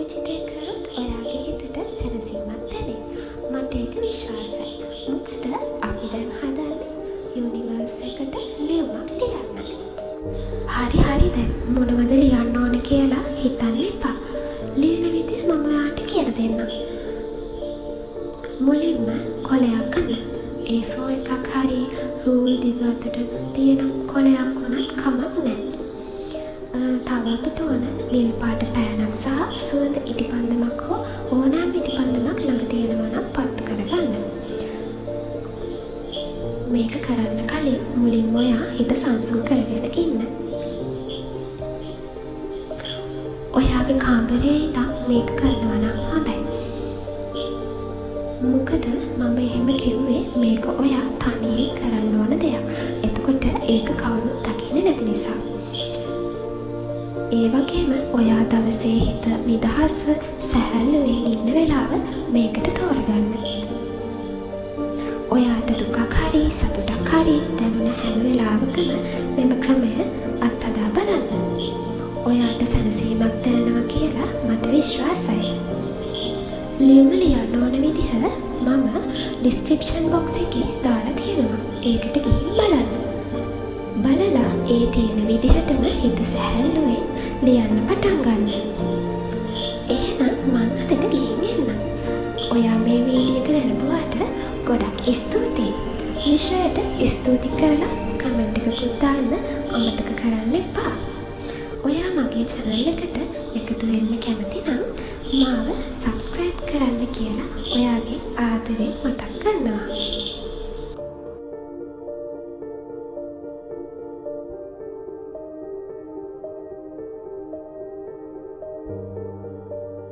පුංචි දේ කරොත් ඔයාගේ හිතට සැනසීමක් දැනේ. මට ඒක විශ්වාසයි. මොකද අපි දැන් හදන්නේ යුනිවර්ස් එකට ලියුමක් ලියන්න. හරි දැන් මොනවද ලියන්න ඕන කියලා හිතන්න එපා. ලියන විදිහ මම ඔයාට කියලා දෙන්නම්. මුලින්ම කොලයක් ගන්න. A4 එකක් හරි රූල් දිගටට තියෙන කොලයක් වුණත් කමක් නැහැ. තව අපිට ඕන නිල් පාට පෑනක් සහ සුවඳ ඉටිපන්දමක් හෝ ඕනෑම ඉටිපන්දමක් ළඟ තියෙනවා නම් පත්තු කරගන්න. මේක කරන්න කලින් මුලින්ම ඔයා හිත සංසුන් කරගෙන ඉන්න. ඔයාගේ කාමරයේ ඉඳන් මේක කරනවා නම් හොඳයි. මොකද මම එහෙම කිව්වේ මේක ඔයා තනියෙන් කරන්න ඕන දෙයක්. එතකොට ඒක කවුරුත් දකින්නේ නැති නිසා. ඒ වගේම ඔයා දවසේ හිත නිදහස්ව සැහැල්ලුවෙන් ඉන්න වෙලාව මේකට තෝරගන්න. ඔයාට දුකක් හරි සතුටක් හරි දැනුණ හැම වෙලාවකම මෙම ක්‍රමය අත්හදා බලන්න. ඔයාට සැනසීමක් දැනෙනවා කියලා මට විශ්වාසයි. ලියුම ලියන්න ඕන විදිහ මම ඩිස්ක්‍රිප්ෂන් බොක්ස් එකේ දාලා තියෙනවා. ඒකට ගිහින් බලන්න. බලලා ඒ තියෙන විදිහටම හිත සැහැල්ලුවෙන් ලියන්න පටන් ගන්න. එහෙනම් මං අදට ගිහින් එන්නම්. ඔයා මේ වීඩියෝ එක නැරඹුවාට ගොඩක් ස්තුතියි. විෂයට ස්තුති කරලා කමෙන්ට් එකකුත් දාන්න අමතක කරන්න එපා. ඔයා මගේ channel එකට එකතු වෙන්න කැමති නම් මාව subscribe කරන්න කියලා ඔයාගේ ආදරේ මතක් කරනවා.